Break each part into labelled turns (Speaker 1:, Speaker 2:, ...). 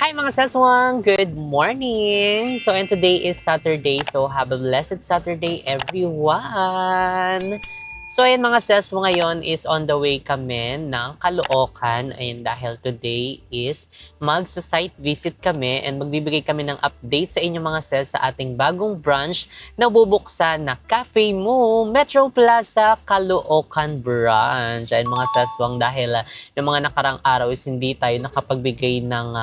Speaker 1: Hi mga saswang! Good morning! And today is Saturday, so have a blessed Saturday everyone! So ayan mga saswang, ngayon is on the way kami ng Caloocan. Ayan, dahil today is magsa-site visit kami and magbibigay kami ng update sa inyo mga ses sa ating bagong branch na bubuksan na Cafe Mo, Metro Plaza, Caloocan branch. Ayan mga saswang, dahil ng mga nakarang araw is hindi tayo nakapagbigay ng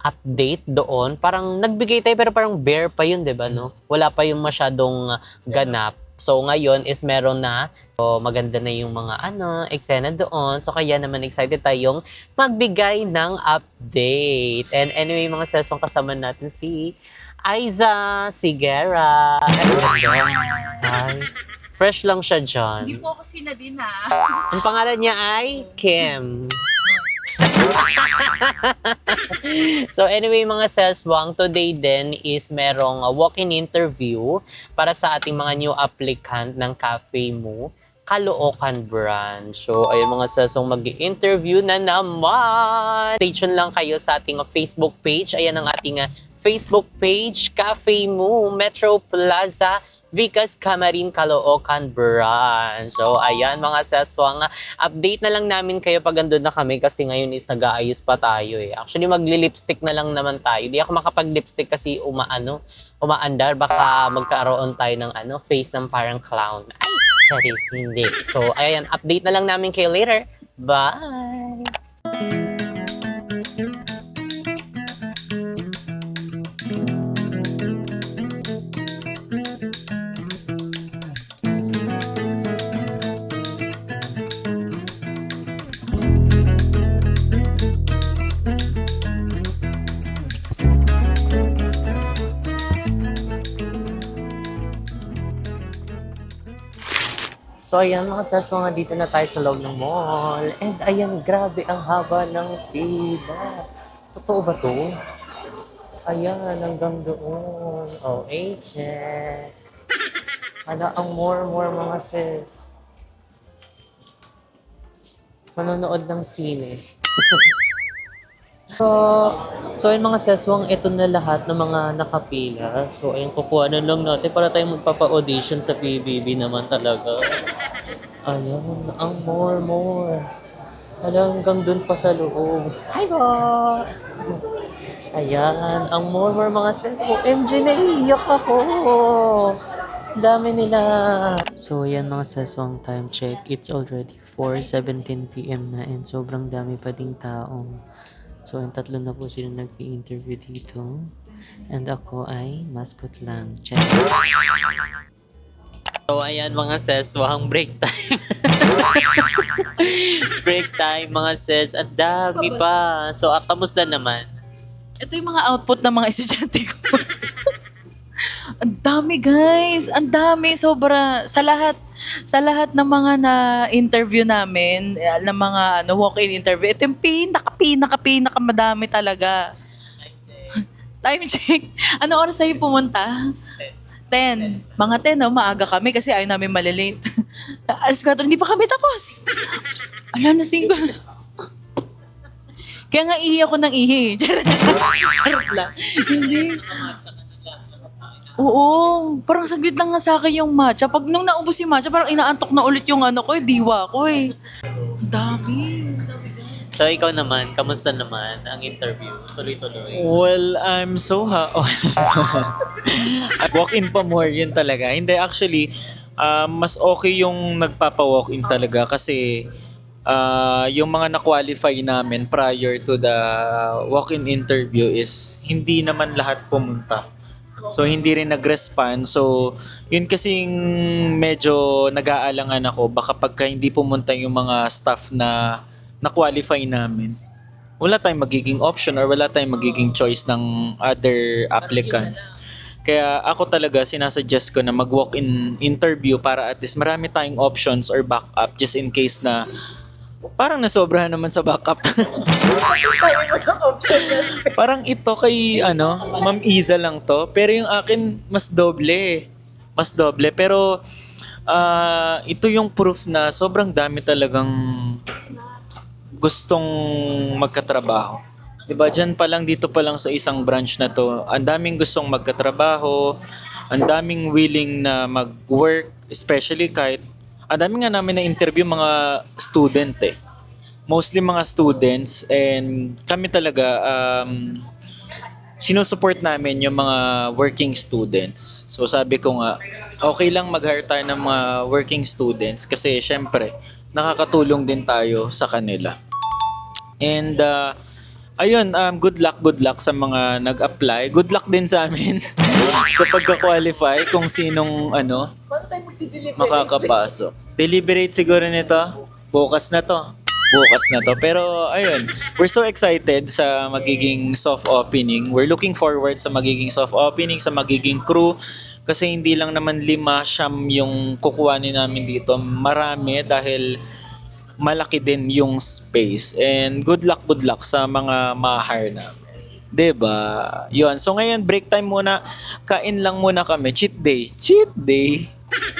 Speaker 1: update doon. Parang nagbigay tayo pero parang bare pa yun, 'di ba, no? Wala pa yung masyadong ganap. So ngayon is meron na. So maganda na yung mga eksena doon. So kaya naman excited tayong magbigay ng update. And anyway mga sesong, kasama natin si Aiza Sigera. Ay, fresh lang siya dyan.
Speaker 2: Hindi po ako sinadin ha.
Speaker 1: Ang pangalan niya ay Kim. So anyway mga seswang, today din is merong walk-in interview para sa ating mga new applicant ng Cafe Mo, Caloocan branch. So ayun mga seswang, mag-interview na naman. Stay tuned lang kayo sa ating Facebook page. Ayan ang ating Facebook page, Cafe Mo, Metro Plaza, Vicas Camarin, Caloocan branch. So ayan mga seswang, update na lang namin kayo pag andun na kami kasi ngayon is nag-aayos pa tayo eh. Actually magli-lipstick na lang naman tayo. Di ako makapag-lipstick kasi umaandar. Baka magkaroon tayo ng face ng parang clown. Ay, charis, hindi. So ayan, update na lang namin kayo later. Bye! So ayan mga sas, mga dito na tayo sa loob ng mall. And ayan, grabe ang haba ng pila. Totoo ba to? Ayan, hanggang doon. Oh, check. Ang more mga sis. Manonood ng sine. So ayun mga seswang, ito na lahat ng mga nakapila. So ayun, kukuha na lang natin para tayo magpapa-audition sa PBB naman talaga. Ayun, ang more. Hanggang dun pa sa loob. Hi po! Ayan, ang more mga seswang. MJ, naiiyak ako! Dami nila. So yan mga seswang, time check. It's already 4:17 PM na and sobrang dami pa ding taong. So, ang tatlo na po sila nag-i-interview dito. And ako ay mascot lang. Check. So, ayan mga ses, wahang break time. Break time mga ses. Ang dami pa. So, kamusta naman?
Speaker 2: Ito yung mga output ng mga estudyante ko. Ang dami guys. Ang dami. Sobra. Sa lahat ng mga na-interview namin, ng mga walk-in interview, ito yung pinaka madami talaga. Time check. Ano oras tayo pumunta? 10. Mga 10, maaga kami kasi ayaw namin malilate. Alas 4, hindi pa kami tapos. Alam na, 5. Kaya nga ihi ako ng ihi. Charot lang. Hindi. Oo, parang saglit lang nga sa akin yung matcha. Pag nung naubos yung matcha, parang inaantok na ulit yung diwa ko eh. Ang dami.
Speaker 1: So, ikaw naman, kamusta naman ang interview? Tuloy-tuloy.
Speaker 3: Well, I'm so walk-in pa more yun talaga. Hindi, actually, mas okay yung nagpapa-walk-in talaga kasi yung mga na-qualify namin prior to the walk-in interview is hindi naman lahat pumunta. So, hindi rin nag-respond. So, yun kasing medyo nag-aalangan ako. Baka pagka hindi pumunta yung mga staff na na-qualify namin, wala tayong magiging option or wala tayong magiging choice ng other applicants. Kaya ako talaga sinasuggest ko na mag-walk-in interview para at least marami tayong options or backup just in case na parang nasobrahan naman sa backup. Parang ito kay Ma'am Iza lang to, pero yung akin mas doble. Pero ito yung proof na sobrang dami talagang gustong magkatrabaho. 'Di ba? Diyan pa lang, dito pa lang sa isang branch na 'to, ang daming gustong magkatrabaho, ang daming willing na mag-work, especially kahit ang dami nga namin na interview mga student eh. Mostly mga students, and kami talaga sinusupport namin yung mga working students. So sabi ko nga, okay lang mag-hire tayo ng mga working students kasi syempre nakakatulong din tayo sa kanila. And ayun, good luck sa mga nag-apply. Good luck din sa amin sa pagka-qualify kung sinong makakapasok. Deliberate siguro nito. Bukas na to. Pero ayun, we're so excited sa magiging soft opening. We're looking forward sa magiging soft opening, sa magiging crew. Kasi hindi lang naman 5-siyam yung kukuhanin namin dito. Marami dahil malaki din yung space. And good luck sa mga ma-hire namin. 'Di ba? 'Yun. So ngayon, break time muna. Kain lang muna kami. Cheat day.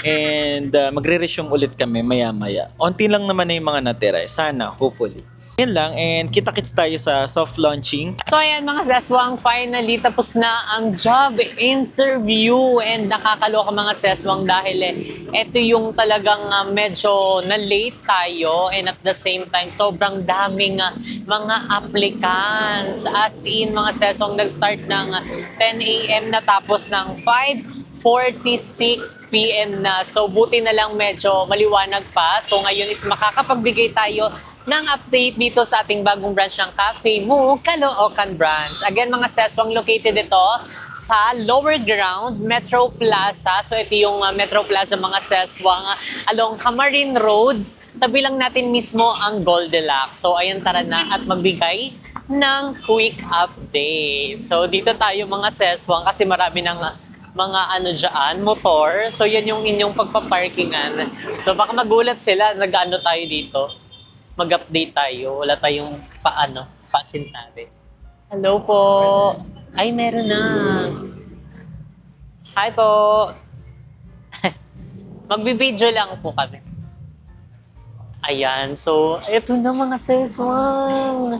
Speaker 3: And magre-resume ulit kami maya-maya. Onti lang naman na yung mga natira. Sana, hopefully. Yan lang, and kita-kits tayo sa soft launching.
Speaker 1: So ayan mga seswang, finally tapos na ang job interview, and nakakaloka mga seswang dahil ito yung talagang medyo na-late tayo, and at the same time sobrang daming mga applicants. As in mga seswang, nag-start ng 10 a.m. natapos ng 5:46 p.m. na. So buti na lang medyo maliwanag pa. So ngayon is makakapagbigay tayo ng update dito sa ating bagong branch ng Cafe Mu, Caloocan Branch. Again mga seswang, located ito sa Lower Ground, Metro Plaza. So ito yung Metro Plaza mga seswang, along Camarines Road. Tabi lang natin mismo ang Goldilocks. So ayan, tara na at magbigay ng quick update. So dito tayo mga seswang kasi marami ng mga dyan, motor. So yan yung inyong pagpaparkingan. So baka magulat sila, nag-ano tayo dito. Mag-update tayo. Wala tayong pasintabi. Hello po. Ay, meron na. Hi po. Magbibideo lang po kami. Ayan. So, eto na mga seswang.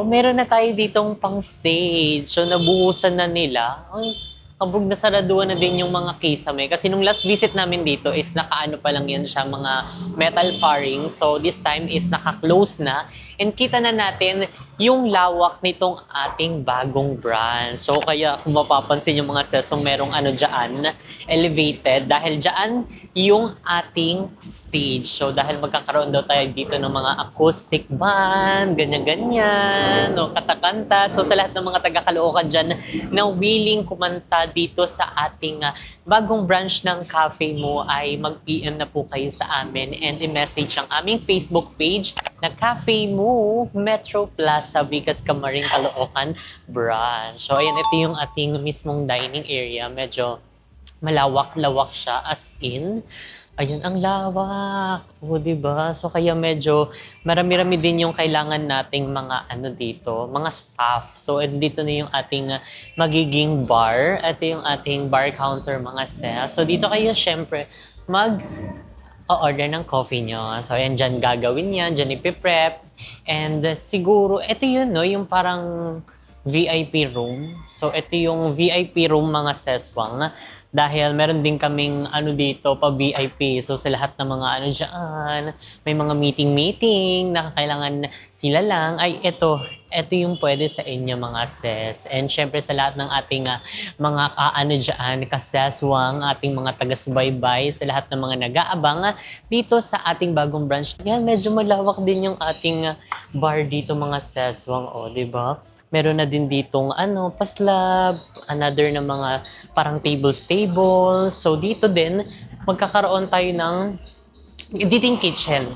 Speaker 1: Meron na tayo ditong pang stage. So, nabuhusan na nila. Ay, kabog na saraduan na din yung mga kisame. Kasi nung last visit namin dito is nakaano pa lang yan siya, mga metal paring. So this time is naka-close na. And kita na natin yung lawak nitong ating bagong branch. So kaya kung mapapansin yung mga sesong merong dyan, elevated. Dahil dyan yung ating stage. So dahil magkakaroon daw tayo dito ng mga acoustic band, ganyan-ganyan, no, katakanta. So sa lahat ng mga taga-Caloocan dyan na willing kumanta dito sa ating bagong branch ng Cafe Mu, ay mag-PM na po kayo sa amin and i-message ang aming Facebook page na Cafe Mu, Metro Plaza, Vicas, Camarines, Caloocan Branch. So ayan, ito yung ating mismong dining area. Medyo malawak-lawak siya, as in. Ayun, ang lawak. O, diba? So, kaya medyo marami-rami din yung kailangan nating mga dito, mga staff. So, dito na yung ating magiging bar. Ito yung ating bar counter, mga sales. So, dito kayo syempre mag-order ng coffee nyo. So, ayan, dyan gagawin yan. Dyan ipiprep. And siguro, ito yun, no? Yung parang VIP room. So, ito yung VIP room, mga seswang. Dahil meron din kaming dito pa VIP. So sa lahat ng mga dyan, may mga meeting na kailangan sila lang, ay ito yung pwede sa inyo mga ses. And syempre sa lahat ng ating mga dyan, kaseswang, ating mga taga-subaybay, sa lahat ng mga nag-aabang dito sa ating bagong branch. Yan, medyo malawak din yung ating bar dito mga seswang, diba? Meron na din ditong paslab, another na mga parang tables. So dito din, magkakaroon tayo ng dito yung kitchen.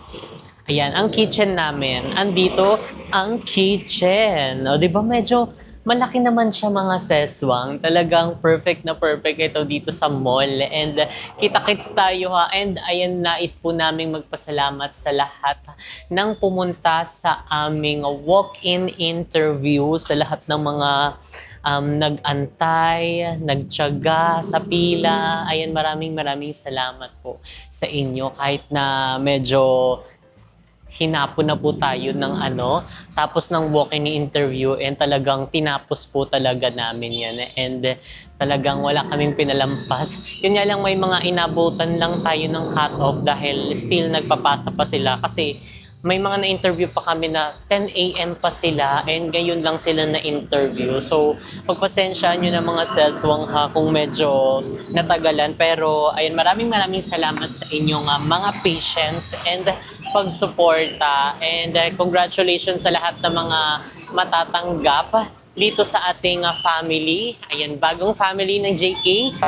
Speaker 1: Ayan, ang kitchen namin. Andito ang kitchen. O, di ba medyo malaki naman siya mga seswang. Talagang perfect na perfect ito dito sa mall. And kita-kits tayo ha. And ayan, nais po naming magpasalamat sa lahat ng pumunta sa aming walk-in interview. Sa lahat ng mga nag-antay, nagtiyaga sa pila. Ayan, maraming salamat po sa inyo. Kahit na medyo hinapon na po tayo ng tapos ng walk-in interview and talagang tinapos po talaga namin yan. And talagang wala kaming pinalampas. Yun nga lang may mga inabutan lang tayo ng cut-off dahil still nagpapasa pa sila kasi may mga na-interview pa kami na 10 a.m. pa sila and ngayon lang sila na-interview. So, pagpasensyahan nyo na mga seswang ha kung medyo natagalan. Pero, ayun, maraming salamat sa inyong mga patience and pagsuporta. And congratulations sa lahat ng mga matatanggap dito sa ating family. Ayan, bagong family ng JK,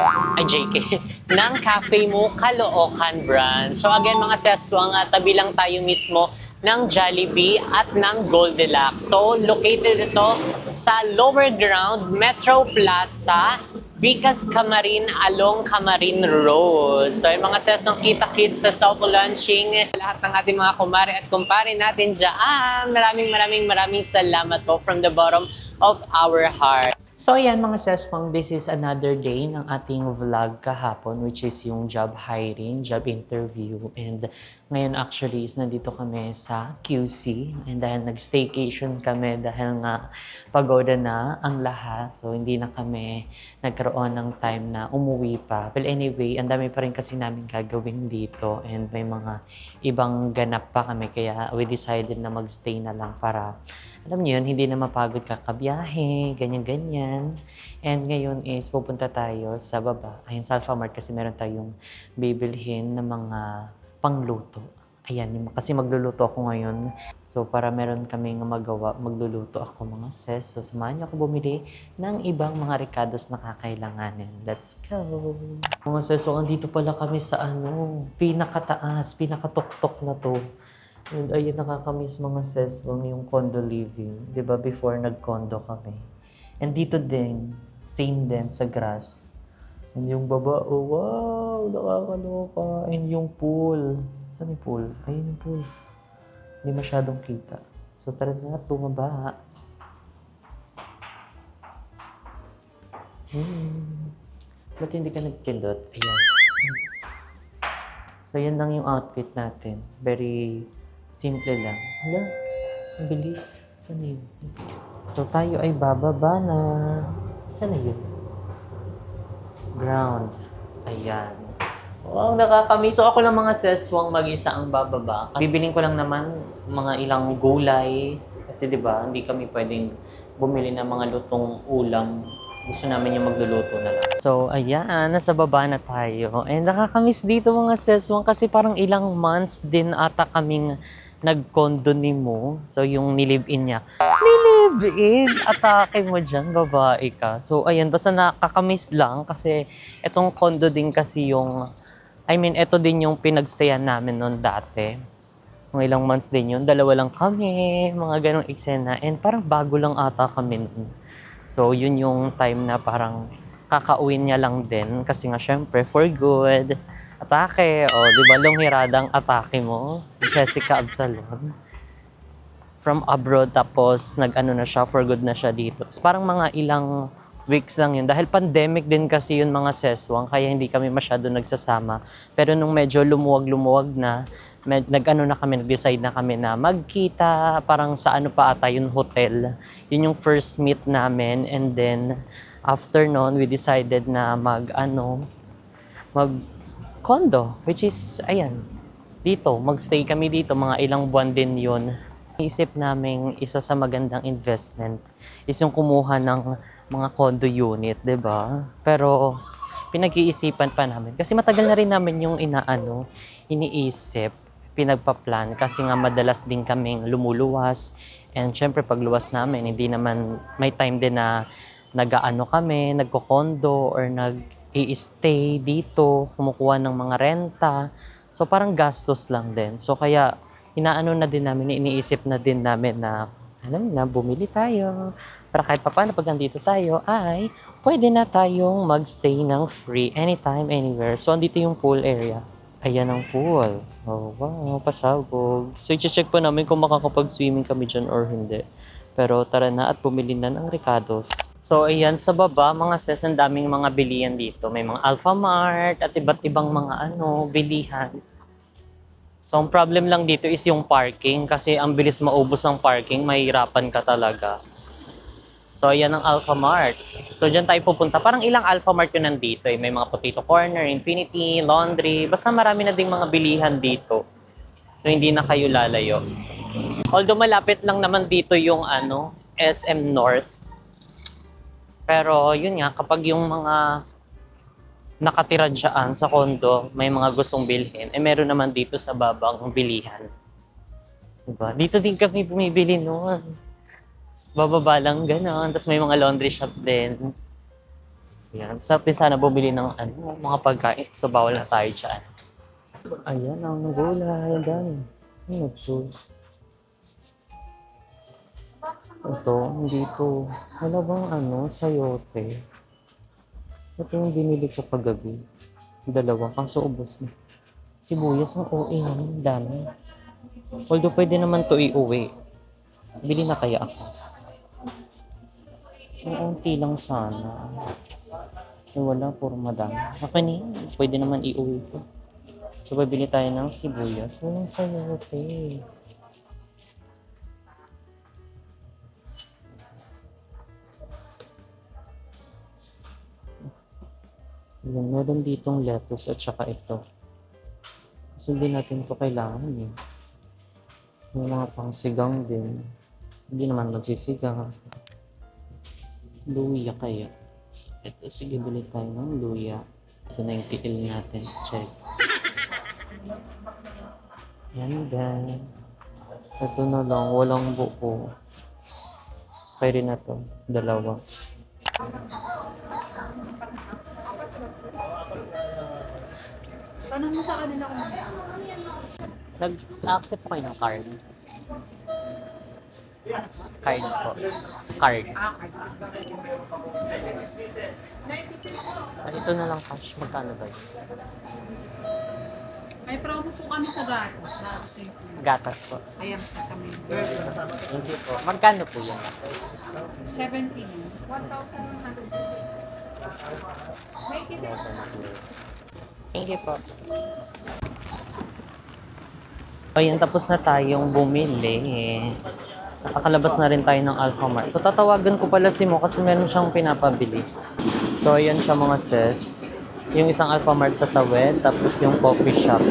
Speaker 1: ng Cafe Mo Caloocan branch. So again mga seswang, tabi lang tayo mismo ng Jollibee at ng Goldilocks. So located ito sa Lower Ground, Metro Plaza, Bicas, Camarin, along Camarin Road. So, yung mga sesong kita-kits sa South Launching, lahat ng ating mga kumare at kumpare natin dyan. Maraming salamat po from the bottom of our heart. So, ayan mga sespang, this is another day ng ating vlog kahapon, which is yung job hiring, job interview. And ngayon actually is nandito kami sa QC. And dahil nag-staycation kami dahil nga pagoda na ang lahat. So, hindi na kami nagkaroon ng time na umuwi pa. But anyway, ang dami pa rin kasi namin gagawin dito. And may mga ibang ganap pa kami. Kaya we decided na magstay na lang para alam niyo yun, hindi na mapagod kakabiyahe, ganyan-ganyan. And ngayon is pupunta tayo sa baba. Ayun, sa Alphamart kasi meron tayong bibilhin ng mga pangluto. Ayan, kasi magluluto ako ngayon. So para meron kaming magawa, magluluto ako mga sis. So samahan niyo ako bumili ng ibang mga ricados na kakailanganin. Let's go! Mga sis, so andito pala kami sa pinakataas, pinakatuktok na to. And ayun, nakakamiss mga seswang yung condo living. 'Di ba before nag-condo kami. And dito din, same din sa grass. And yung baba, oh wow, nakakaloka. And yung pool. Saan yung pool? Ayun yung pool. Hindi masyadong kita. So tara na, bumaba. Ba't hindi ka nagpindot? Ayan. So yan lang yung outfit natin. Very simple lang. Hala, ang bilis. Saan na yun? So, tayo ay bababa na. Saan na yun? Ground. Ayan. Wow, nakakamiss. So, ako lang mga seswang mag-isa ang bababa. Bibiling ko lang naman mga ilang gulay. Kasi, di ba, hindi kami pwedeng bumili ng mga lutong ulam. Gusto namin yung magluluto na lang. So, ayan, nasa baba na tayo. And nakakamiss dito mga seswang kasi parang ilang months din ata kaming nag-condo ni mo. So, yung nilive-in niya. Nilive-in! Atake mo dyan, babae ka. So, ayan, basta nakakamiss lang kasi etong condo din kasi yung, eto din yung pinagstayan namin noon dati. Mga ilang months din yun. 2 lang kami, mga ganong eksena. And parang bago lang ata kami noon. So, yun yung time na parang kakauwi niya lang din. Kasi nga, syempre, for good. Atake. O, di ba, lunghiradang atake mo. Jessica Absalon. From abroad, tapos nag-ano na siya, for good na siya dito. So, parang mga ilang weeks lang yun. Dahil pandemic din kasi yun mga seswang, kaya hindi kami masyado nagsasama. Pero nung medyo lumuwag na, nag-decide na kami na magkita, parang sa ano pa ata yung hotel. Yun yung first meet namin. And then, after nun, we decided na mag-condo, which is, ayan, dito, magstay kami dito, mga ilang buwan din yun. Isip namin isa sa magandang investment is yung kumuha ng mga condo unit, 'di ba? Pero pinag-iisipan pa namin kasi matagal na rin namin yung iniisip, pinagpa-plan kasi nga madalas din kaming lumuluwas and syempre pag luwas namin hindi naman may time din na kami, nagko-condo or nag-i-stay dito, kumukuha ng mga renta. So parang gastos lang din. So kaya iniisip na din namin na bumili tayo. Para kahit papaano pag nandito tayo ay pwede na tayong magstay ng free anytime, anywhere. So andito yung pool area. Ayan ang pool. Oh wow, pasabog. So i-check pa namin kung makakapag-swimming kami dyan or hindi. Pero tara na at bumili na ng ricados. So ayan sa baba mga sis, ang daming mga bilihan dito. May mga Alphamart at iba't ibang mga bilihan. So, ang problem lang dito is yung parking kasi ang bilis maubos ng parking, mahirapan ka talaga. So, ayan ang Alphamart. So, dyan tayo pupunta. Parang ilang Alphamart yun nandito eh. May mga potato corner, Infinity, laundry. Basta marami na ding mga bilihan dito. So, hindi na kayo lalayo. Although malapit lang naman dito yung SM North. Pero yun nga, kapag yung mga nakatira dyan sa condo, may mga gustong bilhin, meron naman dito sa babang bilihan. Diba? Dito din kami bumibili noon. Bababa lang gano'n. Tapos may mga laundry shop din. Yan. Sarap din sana bumili ng mga pagkain. So bawal na tayo dyan. Ayan ang gulay. Dami. Ano ito? Ito, dito. Wala bang sayote? Ito yung binili ko paggabi. Dalawa, kaso ubos na. Sibuyas, ang OA naman, dami. Although pwede naman to iuwi. Bili na kaya ako. Ang unti lang sana. Wala, puro madami. Okay na yun. Pwede naman iuwi ko. So, bibili tayo ng sibuyas. Walang sayote. Yan, meron ditong lettuce at saka ito. Kasi hindi natin ito kailangan eh. May mga pangsigang din. Hindi naman magsisigang. Luya kaya. Ito, sige, bili tayo ng luya. Ito na yung tiil natin. Cheers. Yan din. Ito na lang, walang buo. Pwede na to. Dalawa.
Speaker 4: Tanong mo sa kanila kung
Speaker 1: Nag-accept po kayo ng card. Card po. Card. Ito na lang cash. Magkano ba yun?
Speaker 4: may promo po kami sa gatos. Gatos yung
Speaker 1: Gatas po.
Speaker 4: ayan po sa may
Speaker 1: Thank you po. Magkano po yan?
Speaker 4: 17. 1,100.
Speaker 1: Thank you po. Ayan, tapos na tayong bumili. Nakakalabas na rin tayo ng Alphamart. So, tatawagan ko pala si Mo kasi meron siyang pinapabili. So, ayan siya mga sis. Yung isang Alphamart sa Tawid, tapos yung coffee shop.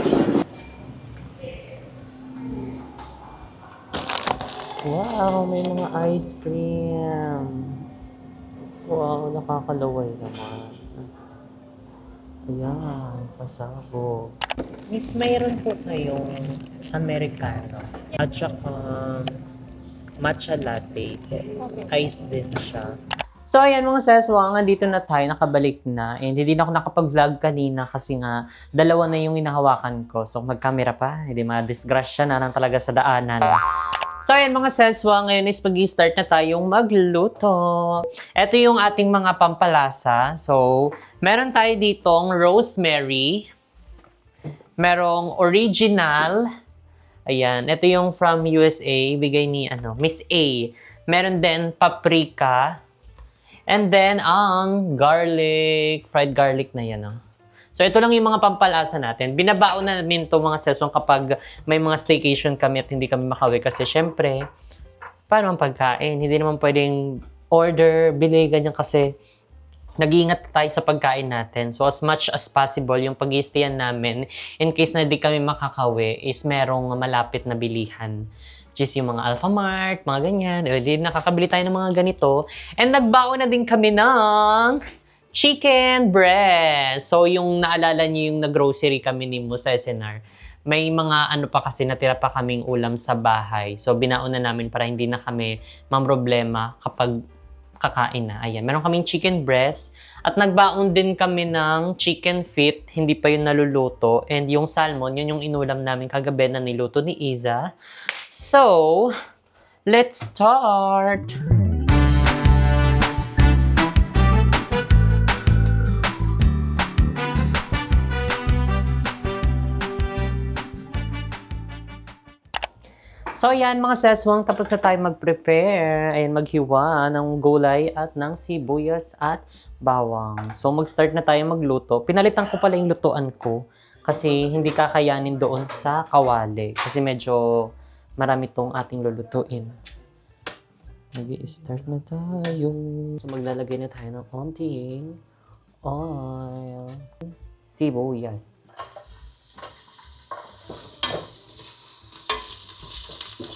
Speaker 1: Wow, may mga ice cream. Wow, nakakalaway naman. Ayan, pasabog. Miss, mayroon po kayong Americano at saka matcha latte. Ice din siya. So, ayan mga sis, dito na tayo, nakabalik na. And hindi na ako nakapag-vlog kanina kasi nga, dalawa na yung inahawakan ko. So, mag-camera pa, hindi ma-disgrasya na lang talaga sa daanan. So, ayan mga sis, ngayon is mag-start na tayong magluto. Ito yung ating mga pampalasa. So, meron tayo ditong rosemary. Merong original. Ayan, ito yung from USA, bigay ni Miss A. Meron din paprika. And then, ang garlic, fried garlic na yan. So, ito lang yung mga pampalasa natin. Binabaon na namin ito mga sesong kapag may mga staycation kami at hindi kami makawi. Kasi syempre, paano ang pagkain? Hindi naman pwedeng order, bili, ganyan kasi nag-iingat tayo sa pagkain natin. So, as much as possible, yung pag-i-stayan namin, in case na hindi kami makakawi, is merong malapit na bilihan. Which is yung mga Alphamart, mga ganyan. Di nakakabili tayo ng mga ganito. And nagbaon na din kami ng chicken breast. So, yung naalala niyo yung nag-grocery kami ni Mo sa SNR, may mga pa kasi natira pa kaming ulam sa bahay. So, binaon na namin para hindi na kami mamroblema kapag kakain na. Ayan, meron kaming chicken breast. At nagbaon din kami ng chicken feet. Hindi pa yun naluluto. And yung salmon, yun yung inulam namin kagabi na niluto ni Iza. So, let's start! So, ayan mga seswang, tapos na tayo mag-prepare. Ayan, maghiwa ng gulay at ng sibuyas at bawang. So, mag-start na tayo magluto. Pinalitan ko pala yung lutuan ko Kasi hindi kakayanin doon sa kawali. Kasi medyo marami tong ating lulutuin. Mag-i-start na tayo. So maglalagay na tayo ng konting oil. Sibuyas.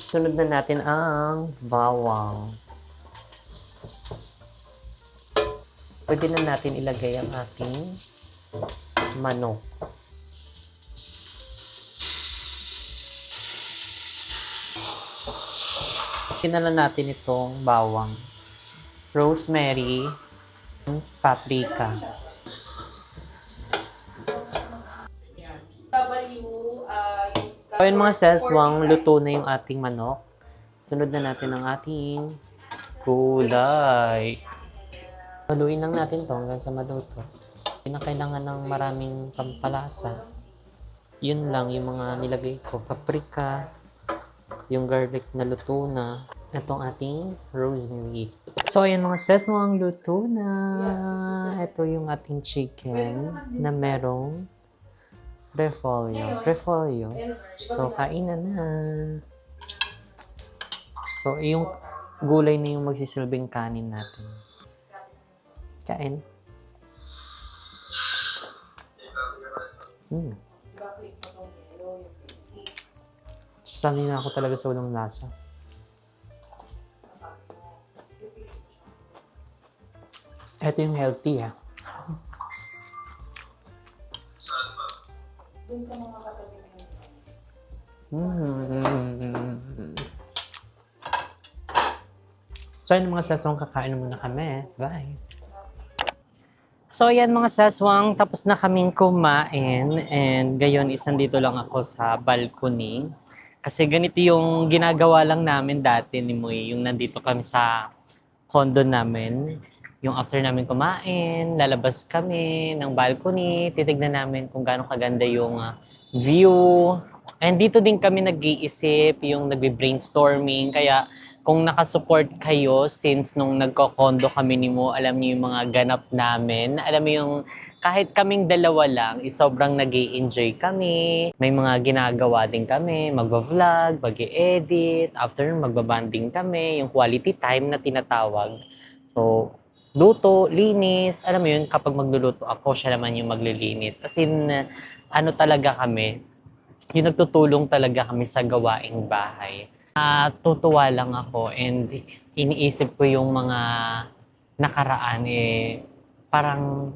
Speaker 1: Sunod na natin ang bawang. Pwede na natin ilagay ang ating manok. Kinala natin itong bawang, rosemary, paprika. So yun mga seswang, luto na yung ating manok. Sunod na natin ang ating gulay. Haluin lang natin to hanggang sa maluto. Pinakailangan ng maraming pampalasa. Yun lang yung mga nilagay ko. Paprika, yung garlic na luto na, itong ating rosemary. So ayan mga seswang, luto na. Ito yung ating chicken na merong repolyo. So kain na. So yung gulay na yung magsisilbing kanin natin. Kain. Sanay na ako talaga sa walang lasa. Ito yung healthy ha. So yun mga saswang, kakain muna kami. Bye! So yan mga saswang, tapos na kaming kumain and gayon dito lang ako sa balcony. Kasi ganito yung ginagawa lang namin dati ni Moy, yung nandito kami sa condo namin. Yung after namin kumain, lalabas kami ng balcony, titignan namin kung gaano kaganda yung view. And dito din kami nag-iisip, yung nagbe-brainstorming. Kaya kung nakasupport kayo since nung nagko-condo kami ni Mo, alam niyo yung mga ganap namin. Alam mo yung kahit kaming dalawa lang, sobrang nag-i-enjoy kami. May mga ginagawa din kami, magba-vlog, mag-i-edit. After magbabanding kami, yung quality time na tinatawag. So, luto, linis. Alam mo yun, kapag magluluto ako, siya naman yung maglilinis. As in, ano talaga kami, yung nagtutulong talaga kami sa gawaing bahay. Tutuwa lang ako and iniisip ko yung mga nakaraan parang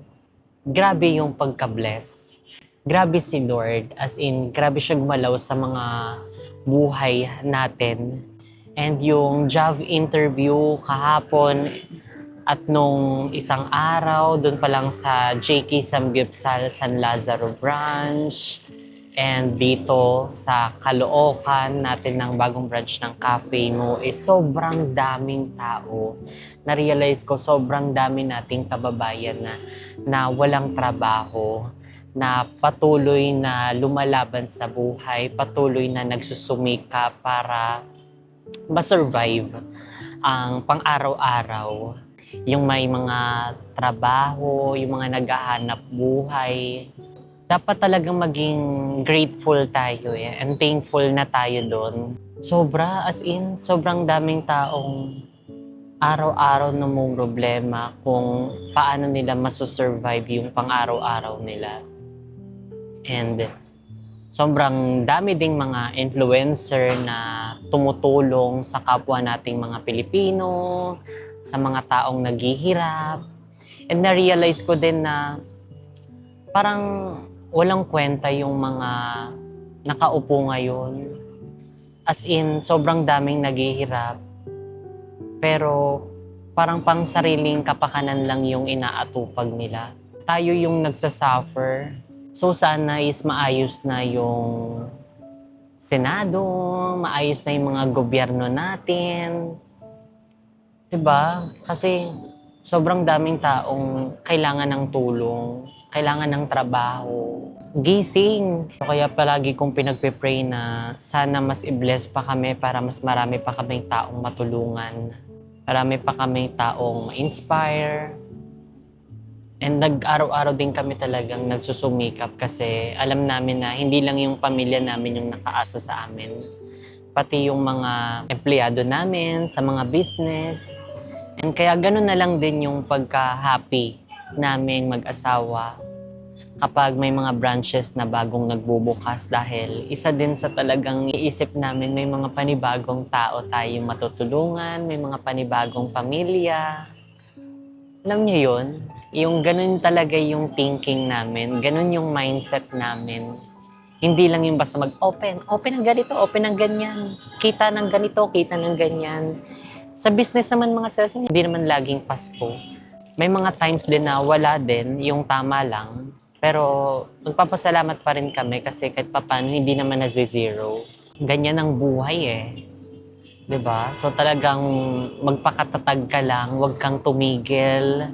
Speaker 1: grabe yung pagka-bless. Grabe si Lord, as in grabe siya gumalaw sa mga buhay natin. And yung job interview kahapon at nung isang araw, doon pa lang sa JK Samgyupsal San Lazaro branch. And dito sa Caloocan natin ng bagong branch ng Cafe Mo sobrang daming tao. Na-realize ko sobrang dami nating kababayan na walang trabaho, na patuloy na lumalaban sa buhay, patuloy na nagsusumika para ma-survive ang pang-araw-araw. Yung may mga trabaho, yung mga naghahanap buhay, dapat talagang maging grateful tayo and thankful na tayo doon. Sobra, as in, sobrang daming taong araw-araw na mong problema kung paano nila masusurvive yung pang-araw-araw nila. And sobrang dami ding mga influencer na tumutulong sa kapwa nating mga Pilipino, sa mga taong naghihirap. And na-realize ko din na parang walang kwenta yung mga nakaupo ngayon. As in, sobrang daming naghihirap. Pero parang pang sariling kapakanan lang yung inaatupag nila. Tayo yung nagsasuffer. So sana is maayos na yung Senado, maayos na yung mga gobyerno natin. Diba? Kasi sobrang daming taong kailangan ng tulong, kailangan ng trabaho, gising. So, kaya palagi kong pinagpe-pray na sana mas i-bless pa kami para mas marami pa kaming taong matulungan. Marami pa kaming taong ma-inspire. And nag-araw-araw din kami talagang nagsusumikap kasi alam namin na hindi lang yung pamilya namin yung nakaasa sa amin. Pati yung mga empleyado namin sa mga business. And kaya ganun na lang din yung pagka-happy naming mag-asawa kapag may mga branches na bagong nagbubukas dahil isa din sa talagang iisip namin may mga panibagong tao tayong matutulungan, may mga panibagong pamilya. Alam niyo yun? Yung ganun talaga yung thinking namin, ganun yung mindset namin. Hindi lang yung basta mag-open ng ganito, open ng ganyan, kita ng ganito, kita ng ganyan. Sa business naman mga sales, hindi naman laging Pasko. May mga times din na wala din, yung tama lang. Pero magpapasalamat pa rin kami kasi kahit papaano hindi naman na-zero. Ganyan ang buhay eh. 'Di ba? So talagang magpakatatag ka lang, huwag kang tumigil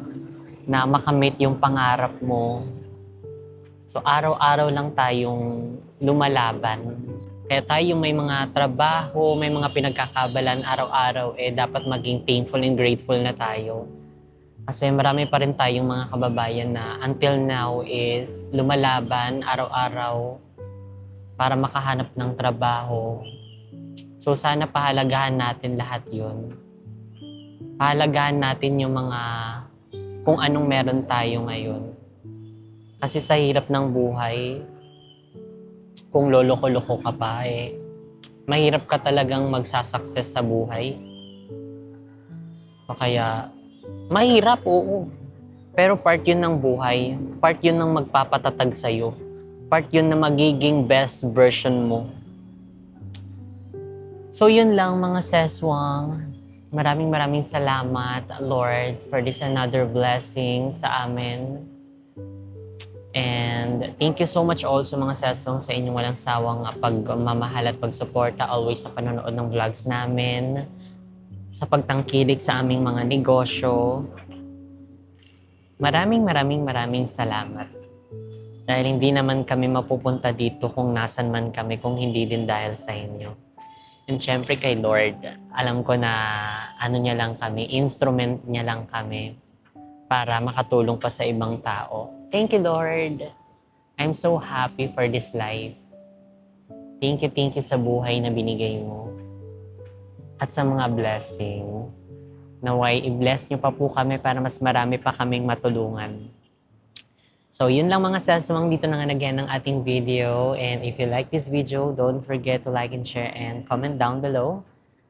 Speaker 1: na makamit yung pangarap mo. So araw-araw lang tayong lumalaban. Kaya tayo may mga trabaho, may mga pinagkakabalan araw-araw, dapat maging thankful and grateful na tayo. Kasi marami pa rin tayong mga kababayan na until now is lumalaban araw-araw para makahanap ng trabaho. So sana pahalagahan natin lahat yun. Pahalagahan natin yung mga kung anong meron tayo ngayon. Kasi sa hirap ng buhay, kung loloko-loko ka pa, mahirap ka talagang magsasucess sa buhay. O kaya, mahirap, oo. Pero part yun ng buhay. Part yun ng magpapatatag sa'yo. Part yun na magiging best version mo. So yun lang mga seswang. Maraming salamat, Lord, for this another blessing sa amin. And thank you so much also mga sesong sa inyong walang sawang pagmamahal at pagsuporta always sa panonood ng vlogs namin, sa pagtangkilik sa aming mga negosyo. Maraming salamat. Dahil hindi naman kami mapupunta dito kung nasan man kami kung hindi din dahil sa inyo. And syempre kay Lord, alam ko na niya lang kami, instrument niya lang kami para makatulong pa sa ibang tao. Thank you, Lord. I'm so happy for this life. Thank you sa buhay na binigay mo. At sa mga blessing. Naway, i-bless niyo pa po kami para mas marami pa kaming matulungan. So, yun lang mga sasawang dito na nga nagyan ng ating video. And if you like this video, don't forget to like and share and comment down below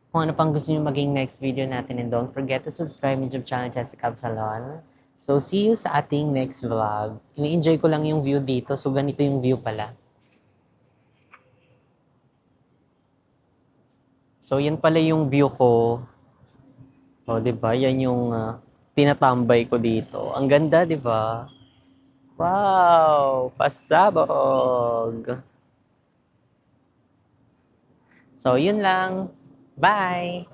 Speaker 1: kung ano pang gusto niyo maging next video natin. And don't forget to subscribe YouTube channel Jessica Absalon. So, see you sa ating next vlog. Ini-enjoy ko lang yung view dito. So, ganito yung view pala. So, yan pala yung view ko. O, diba? Yan yung tinatambay ko dito. Ang ganda, diba? Wow! Pasabog! So, yun lang. Bye!